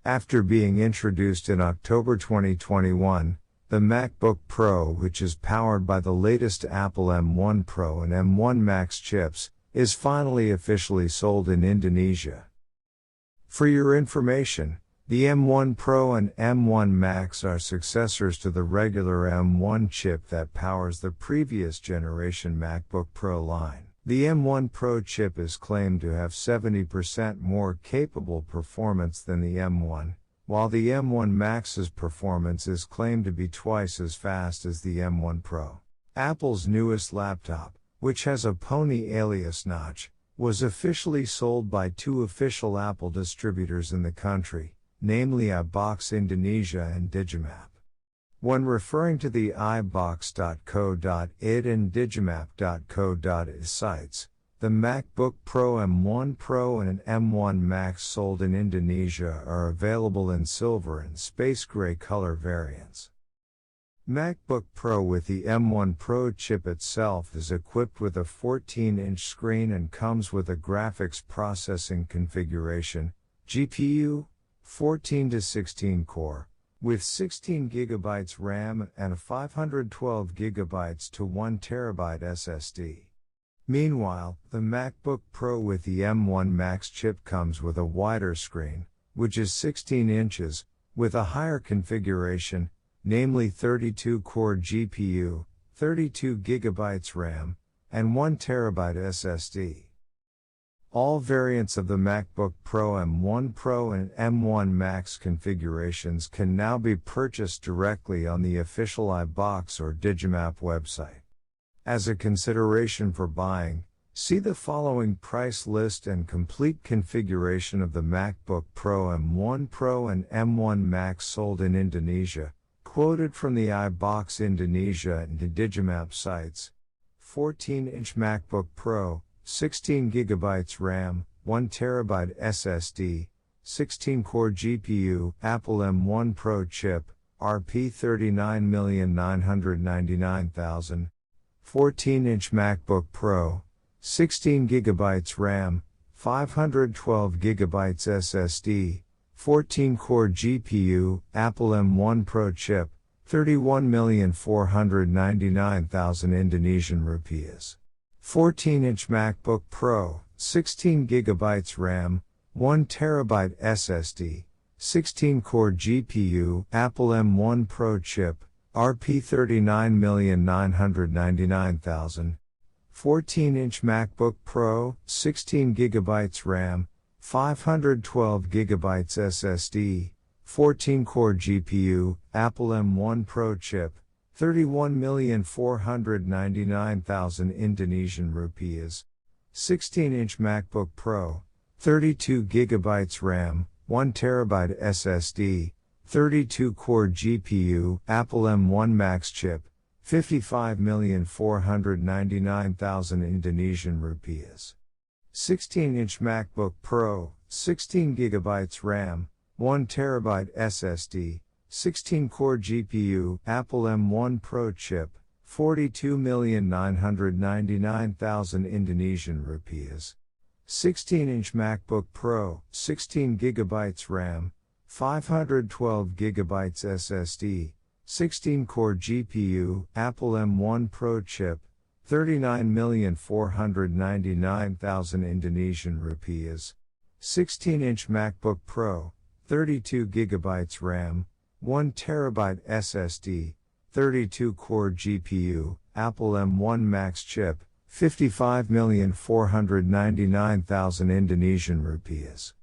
After being introduced in October 2021, the MacBook Pro, which is powered by the latest Apple M1 Pro and M1 Max chips, is finally officially sold in Indonesia. For your information, the M1 Pro and M1 Max are successors to the regular M1 chip that powers the previous generation MacBook Pro line. The M1 Pro chip is claimed to have 70% more capable performance than the M1, while the M1 Max's performance is claimed to be twice as fast as the M1 Pro. Apple's newest laptop, which has a Pony alias notch, was officially sold by two official Apple distributors in the country, namely iBox Indonesia and Digimap. When referring to the iBox.co.id and Digimap.co.id sites, the MacBook Pro M1 Pro and M1 Max sold in Indonesia are available in silver and space gray color variants. MacBook Pro with the M1 Pro chip itself is equipped with a 14-inch screen and comes with a graphics processing configuration, GPU, 14 to 16 core, with 16 GB RAM and a 512 GB to 1 TB SSD. Meanwhile, the MacBook Pro with the M1 Max chip comes with a wider screen, which is 16 inches, with a higher configuration, namely 32-core GPU, 32 GB RAM, and 1 TB SSD. All variants of the MacBook Pro M1 Pro and M1 Max configurations can now be purchased directly on the official iBox or Digimap website. As a consideration for buying, see the following price list and complete configuration of the MacBook Pro M1 Pro and M1 Max sold in Indonesia, quoted from the iBox Indonesia and Digimap sites. 14-inch MacBook Pro, 16 GB RAM, 1 TB SSD, 16-core GPU, Apple M1 Pro chip, Rp 39,999,000. 14-inch MacBook Pro, 16 GB RAM, 512 GB SSD, 14-core GPU, Apple M1 Pro chip, 31,499,000 Indonesian rupiahs. 14-inch MacBook Pro, 16 GB RAM, 1 TB SSD, 16-core GPU, Apple M1 Pro chip, Rp 39,999,000. 14-inch MacBook Pro, 16 GB RAM, 512 GB SSD, 14-core GPU, Apple M1 Pro chip, 31,499,000 Indonesian rupiahs. 16-inch MacBook Pro, 32 GB RAM, 1 TB SSD, 32-core GPU, Apple M1 Max chip, 55,499,000 Indonesian rupiahs. 16-inch MacBook Pro, 16 GB RAM, 1 TB SSD, 16-core GPU, Apple M1 Pro chip, 42,999,000 Indonesian rupiahs. 16-inch MacBook Pro, 16 GB RAM, 512 GB SSD, 16-core GPU, Apple M1 Pro chip, 39,499,000 Indonesian rupiahs. 16-inch MacBook Pro, 32 GB RAM, 1 TB SSD, 32-core GPU, Apple M1 Max chip, 55,499,000 Indonesian rupiahs.